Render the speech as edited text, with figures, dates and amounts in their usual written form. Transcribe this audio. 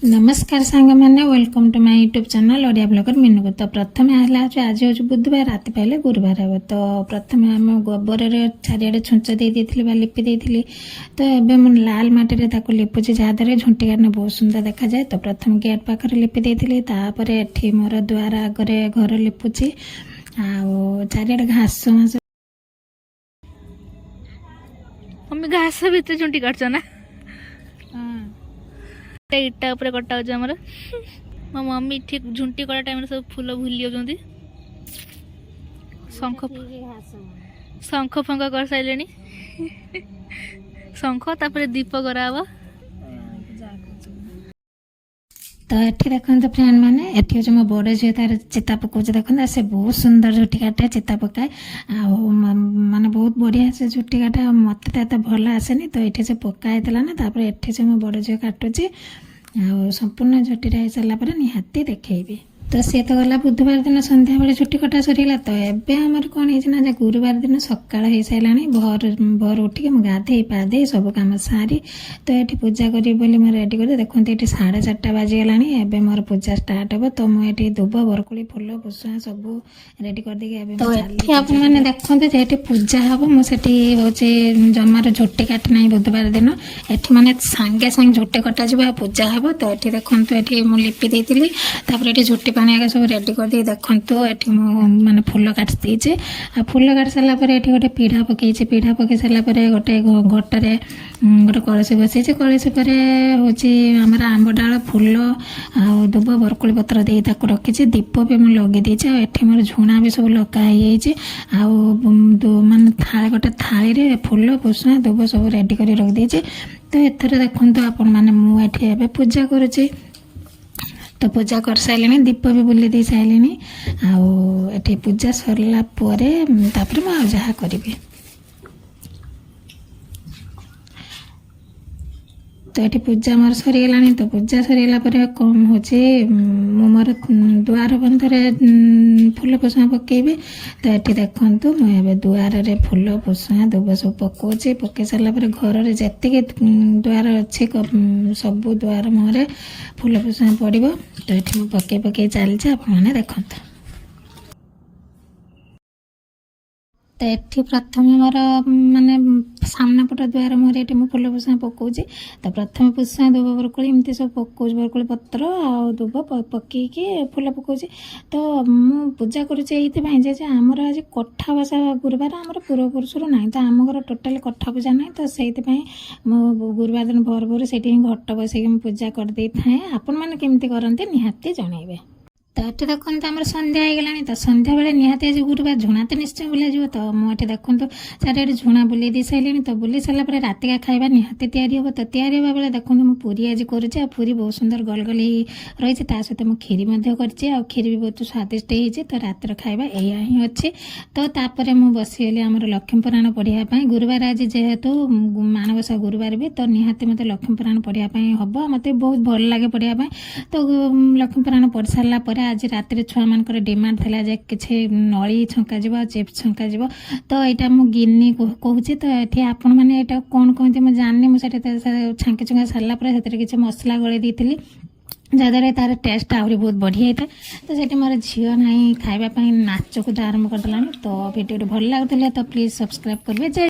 नमस्कार सांग मैंने welcome to my YouTube channel Odia blogger Minu को। तो प्रथम है आज हूँ बुधवार राति पाइले गुरुवार हे। तो प्रथम आम गोबर चारिड़े छुंच दे लिपि देती। तो एवं मुझे लाल मटी लिपुची जहाँद्वारा झुंटी काटने बहुत सुंदर देखा जाए। तो प्रथम गेट पाखे लिपि देती एठी मोर द्वार आगे घर लिपुची चारिड़े घास घास मम्मी घास भितर झुंटी काटछ ना इटा ऊपर कटा हो आमर मो मम्मी ठीक झुंटी कटा टाइम सब फूल भूली जाऊँगी शंख शंख फंख कर सारे शंख तापर दीप करावा। तो ये देखते फ्रेंड मैंने ये हूँ मो बड़ झील तार चिता पकाऊ देखते से बहुत सुंदर झुटी काटे चिता पकाए माने बहुत बढ़िया से झुटी काटे मत तो भल आसेनी। तो ये से पकाई ना ये से मो बड़ झील काटुची संपूर्ण झुटी हो सारापर निहाती देखी। तो सी तो गला बुधवार दिन संध्या बेले छुट्टी कटा सरीगला। तो एवं आमर कौन है गुरुवार दिन सकाल हो सारा भोर उठिक गाधे पाधे सब कम सारी तो ये पूजा करी मोर रेडी कर देखते ये 4:30 बाजिगला एवं मोर पूजा स्टार्ट हे। तो मुझे दुब बरकोली फूल पुष्पा सब रेडी कर देगी। तो ये आप मैंने देखते ये पूजा हम मुझे हूँ जमार झुटी काटी ना बुधवार दिन ये मैंने सांगे सांगे झुटी कटा जा पूजा हम। तो ये देखते ये मुझे लिपि देती ये झुटी पानी आगे सब रेडी कर दी देखते ये माने फूल काटी देचे फूल काटी सारापर ये गोटे पीढ़ा पकई पीढ़ा पकई सारापर गोटे घटे गोटे कलसी बसई कलसी पर हूँ आम आंब डाल फूल आ दुब बरकोली पत्र दे रखी दीप भी मुझे लगे देचे ये मोर झुणा भी सब लगाई माने थाली गोटे थाली फूल पुष्पा दुब सब रेडी कर रख देचे। तो एथर देखते आपण मैंने मुझे पूजा करुँचे। तो पूजा कर सारे दीप भी बुले दे सारे ये पूजा सरला मुझे जहाँ करी। तो ये पूजा मोर सरीगला। तो पूजा सरीगला कम हूँ मोर दुआर बंधरे फूल पुष्पा पकेबी। तो ये देखु मुझे दुआर रे फूल पुष्पा दुब सब पकाऊे पकई सारापर घर जी दुआर अच्छे सब दुआर मुहर फूल पुष्पा पड़ो। तो ये पकई पकई चलती आपने देखते। तो ये प्रथम मोर माने सामना पट द्वार मुहर ये मुझे फूल पुष्पा पकाऊे। तो प्रथम पुष्पा दुब बरकोली एमती सब पकाऊे बरकोली पत्र आ दुब पकईकी फूल पकाऊे। तो मु पूजा करुचे आमर आज कठा बसा गुरुवार आमर पूर्वपुरुष ना। तो आम घर टोटाली कठा पूजा ना। तो से मो गुरुवार दिन भोर भोर से घट बसैक पूजा कर दे थाए। आपण मैंने केमती करते निहाती जनइबे। तो ये देखते आम संध्या होगला। तो संध्या बेले निहाती आज गुरुवार झुणा तो निश्चय बुला जाव। तो मुझे देखते चारिड़े झुणा बुले दी सारे। तो बुले सारापर रात का खाଇବା निहाती तैयारी हम। तो तैयारी हाँ बेले देखते मुझे पूरी आज करुचे पूरी बहुत सुंदर गोल गोल रही सहित मुझे खीरी खीरी भी बहुत स्वादिष्ट हो। तो रातर खाଇବା या ही अच्छे। तो तापर मुझे बसीगली आम लक्ष्मी पुराण पढ़ाई गुरुवार आज जेहेतु माणबसा गुरुवार भी। तो निहाती मत लक्ष्मी पुराण पढ़ाई हम मत बहुत भल लगे पढ़ाई। तो लक्ष्मी पुराण पढ़ सारापर आज रात छुआ मान डिमांड था कि नली छंका चिप्स छंका। तो यहाँ मुझे गिनी कहूँ। तो ये आपण मैंने यहाँ कौन कहते मुझे जाननी मुझे छांकी छुंका सारापर से किसी मसला गलई दी जहाँद्वारा तार टेस्ट आहरी बहुत बढ़िया होता है। तो से मोर झील ना खावाई नाच को आरंभ करदेला। तो वीडियो भल लगुला तो प्लीज सब्सक्राइब करेंगे।